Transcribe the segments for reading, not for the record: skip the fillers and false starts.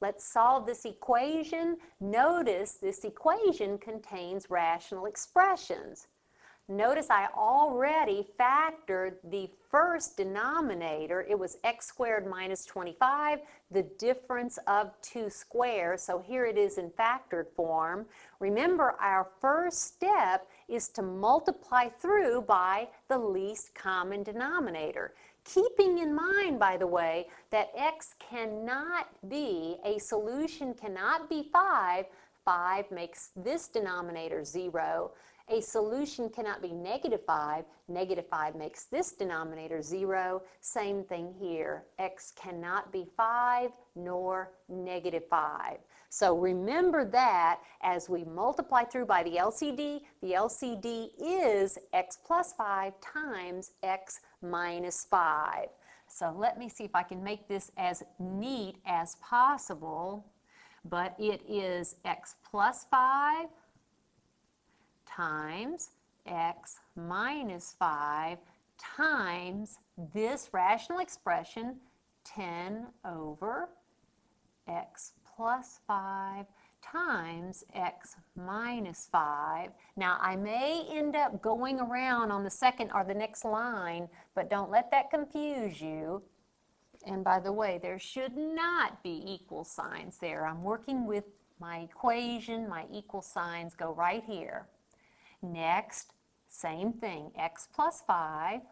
Let's solve this equation. Notice this equation contains rational expressions. Notice I already factored the first denominator. It was x squared minus 25, the difference of two squares. So here it is in factored form. Remember, our first step is to multiply through by the least common denominator. Keeping in mind, by the way, that x cannot be, a solution cannot be 5. 5 makes this denominator 0. A solution cannot be negative 5. Negative 5 makes this denominator 0. Same thing here. X cannot be 5 nor negative 5. So remember that as we multiply through by the LCD is x plus 5 times x minus 5. So let me see if I can make this as neat as possible. But it is x plus 5 times x minus 5 times this rational expression, 10 over x plus 5 times x minus 5. Now I may end up going around on the second or the next line, but don't let that confuse you. And by the way, there should not be equal signs there. I'm working with my equation. My equal signs go right here. Next, same thing, x plus 5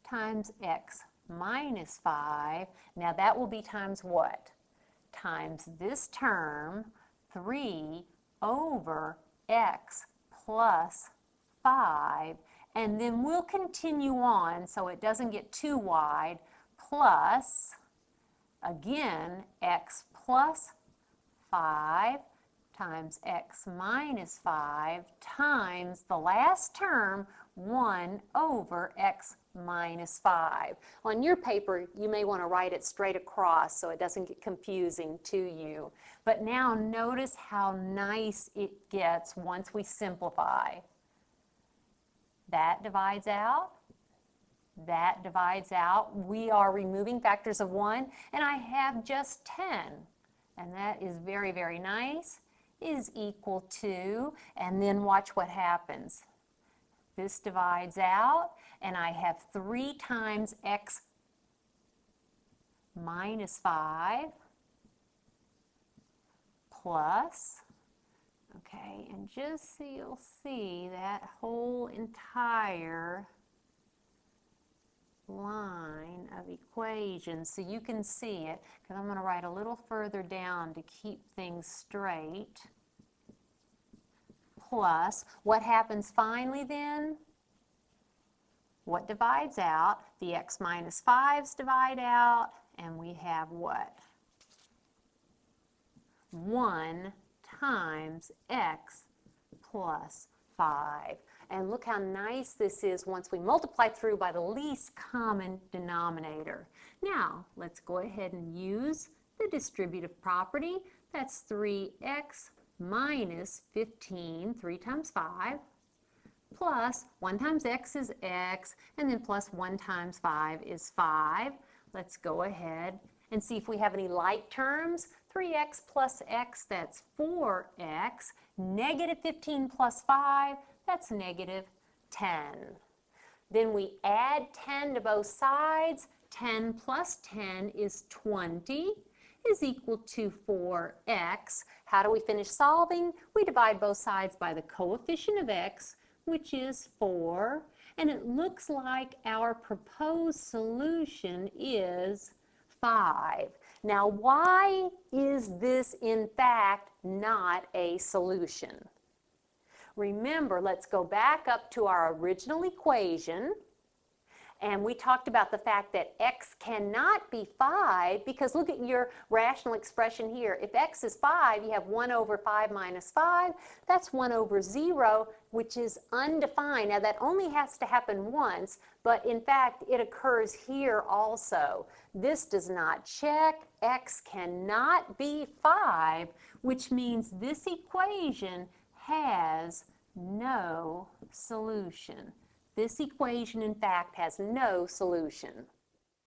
times x minus 5. Now that will be times what? Times this term, 3 over x plus 5. And then we'll continue on so it doesn't get too wide, plus, again, x plus 5 times x minus 5 times the last term, 1 over x minus 5. On your paper, you may want to write it straight across so it doesn't get confusing to you. But now notice how nice it gets once we simplify. That divides out. That divides out. We are removing factors of 1, and I have just 10. And that is very, very nice, is equal to, and then watch what happens. This divides out, and I have 3 times x minus 5 plus, okay, and just so you'll see that whole entire line of equations so you can see it, because I'm going to write a little further down to keep things straight. Plus, what happens finally then? What divides out? The x minus 5's divide out, and we have what? 1 times x plus 5. And look how nice this is once we multiply through by the least common denominator. Now, let's go ahead and use the distributive property. That's 3x minus 15, 3 times 5, plus 1 times x is x, and then plus 1 times 5 is 5. Let's go ahead and see if we have any like terms. 3x plus x, that's 4x. Negative 15 plus 5, that's negative 10. Then we add 10 to both sides. 10 plus 10 is 20, is equal to 4x. How do we finish solving? We divide both sides by the coefficient of x, which is 4. And it looks like our proposed solution is 5. Now, why is this in fact not a solution? Remember, let's go back up to our original equation, and we talked about the fact that x cannot be 5 because look at your rational expression here. If x is 5, you have 1 over 5 minus 5. That's 1 over 0, which is undefined. Now, that only has to happen once, but in fact, it occurs here also. This does not check. X cannot be 5, which means this equation has no solution. This equation, in fact, has no solution.